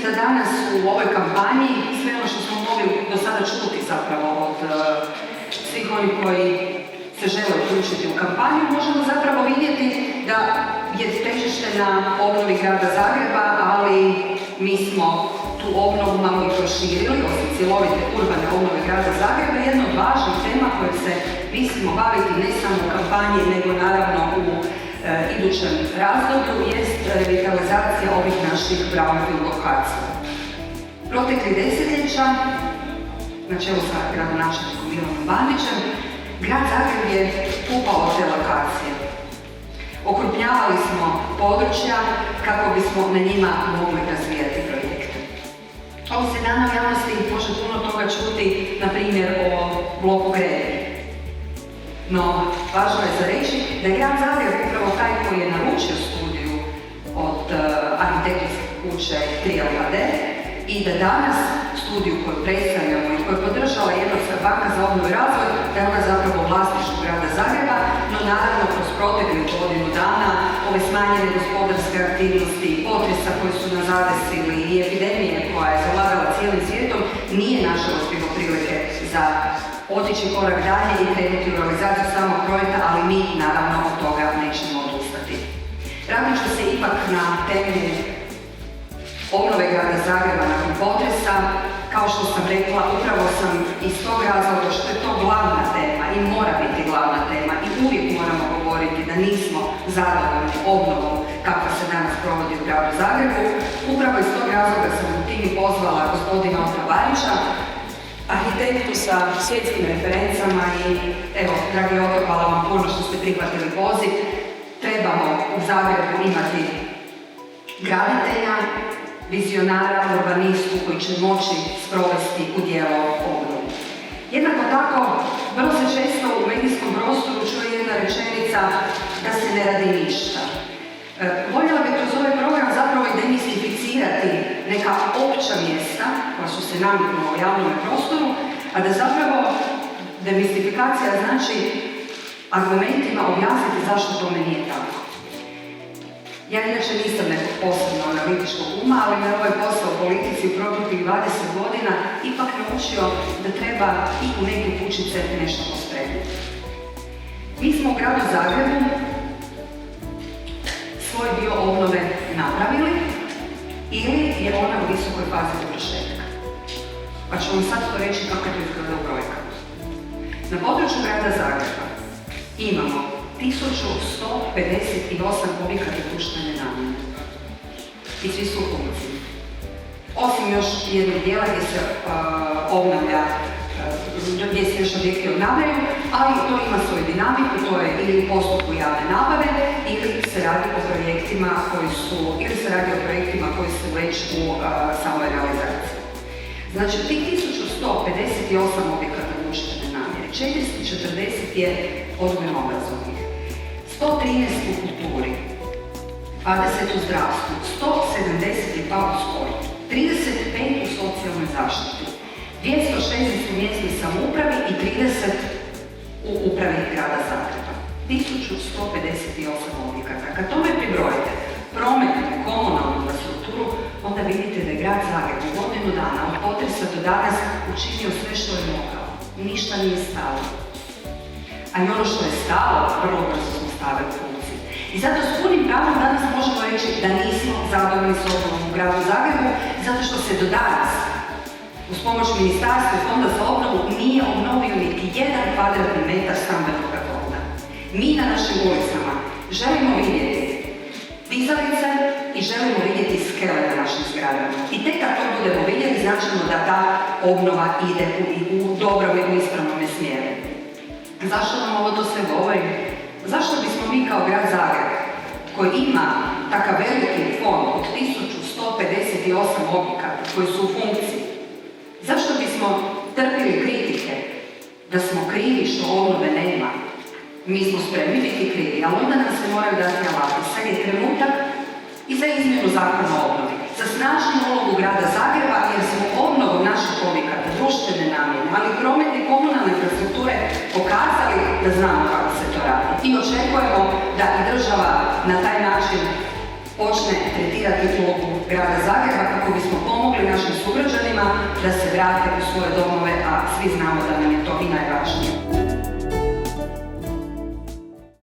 da danas u ovoj kampanji sve ono što smo mogli do sada čuti zapravo od svih onih koji se žele uključiti u kampanju, možemo zapravo vidjeti da je težište na obnovi grada Zagreba, ali mi smo tu obnovu malo i proširili, osim cjelovite urbane obnove grada Zagreba. Jedna od važnih tema koje se mislimo baviti ne samo u kampanji, nego naravno u idućem razdoblju jest revitalizacija ovih naših brownfield lokacija. Proteklih desetljeća, na čelu sa gradonačelnikom Milanom Bandićem, grad Zagreb je kupao te lokacije. Okrupnjavali smo područja kako bismo na njima mogli razvijati projekte. Ovih se dana u javnosti može puno toga čuti, na primjer, o bloku Gredelj. No, važno je za reći da je grad Zagreb upravo taj koji je naručio studiju od arhitektonske kuće 3LHD i da danas studiju koju predstavljamo i koju je podržala Europska banka za obnovu i razvoj, da je ona zapravo vlasništvo grada Zagreba, no naravno kroz proteklih godinu dana ove smanjene gospodarske aktivnosti, potresa koji su nas zadesili i epidemije koja je zavladala cijelim svijetom, nije nažalost bilo prilike za otići korak dalje i krenuti u realizaciju samog projekta, ali mi naravno od toga nećemo odustati. Radit ću se ipak na temelju obnove grada Zagreba nakon potresa. Kao što sam rekla, upravo sam iz tog razloga što je to glavna tema i mora biti glavna tema i uvijek moramo govoriti da nismo zadovoljni obnovom kakva se danas provodi u gradu Zagrebu. Upravo iz tog razloga sam u tim pozvala gospodina Otra Barića, arhitektu sa svjetskim referencama i evo, dragi Oto, hvala vam puno što ste prihvatili poziv. Trebamo u Zagrebu imati graditelja, vizionara, urbanistu koji će moći sprovesti u djelo obnovu. Jednako tako, vrlo se često u medijskom prostoru čuje jedna rečenica da se ne radi ništa. Voljela bih kroz ovaj program zapravo i demistificirati neka opća mjesta koja su se nametnula u javnom prostoru, a da zapravo demistifikacija znači argumentima objasniti zašto tome nije tako. Ja inače nisam nekog posebno analitičkog uma, ali me ovaj posao u politici u proteklih 20 godina ipak naučio da treba i u neke kućice nešto pospremiti. Mi smo u gradu Zagrebu svoj dio obnove napravili ili je ona u visokoj fazi dovršetka. Pa ću vam sad to reći kako to izgleda u brojkama. Na području grada Zagreba imamo 1158 objekata društvene namjene i svi su u funkciji. Osim još jednog dijela gdje se obnavlja, gdje se još objekti obnavljaju, ali to ima svoju dinamiku, to je ili u postupku javne nabave ili se radi o projektima koji su već u samoj realizaciji. Znači, tih 1158 objekata društvene namjene, 440 je odgojno-obrazovnih, 113 u kulturi, 20 u zdravstvu, 172 u sportu, 35 u socijalnoj zaštiti, 216 u mjesnoj samoupravi i 30 u upravi grada Zagreba. 1158 objekata. Kad tome pribrojite prometnu, komunalnu infrastrukturu, onda vidite da je grad Zagreb u godinu dana od potresa do danas učinio sve što je mogao. Ništa nije stalo. A i ono što je stalo, vrlo brzo smo stavili u funkciju. I zato s punim pravom danas možemo reći da nismo zadovoljni s obnovom u gradu Zagrebu, zato što se do danas, uz pomoć Ministarstva i Fonda za obnovu, nije obnovio niti 1 kvadratni metar stambenog fonda. Mi na našim ulicama želimo vidjeti dizalice i želimo vidjeti skele na našim zgradama. I tek kad to budemo vidjeli, značimo da ta obnova ide u dobrom i u ispravnom smjeru. Zašto vam ovo to sve govorim? Zašto bismo mi kao grad Zagreb, koji ima takav veliki fond od 1158 objekata koji su u funkciji, zašto bismo trpili kritike da smo krivi što obnove nema? Mi smo spremni biti krivi, ali onda nam se moraju dati alati. Sad je trenutak i za izmjenu zakona o obnovi, za snažnu ulogu grada Zagreba, jer smo obnovom naših objekata, društvene namjene, ali prometne i komunalne infrastrukture pokazali da znamo kako se to radi. I očekujemo da i država na taj način počne tretirati ulogu grada Zagreba kako bismo pomogli našim sugrađanima da se vrate u svoje domove, a svi znamo da nam je to i najvažnije.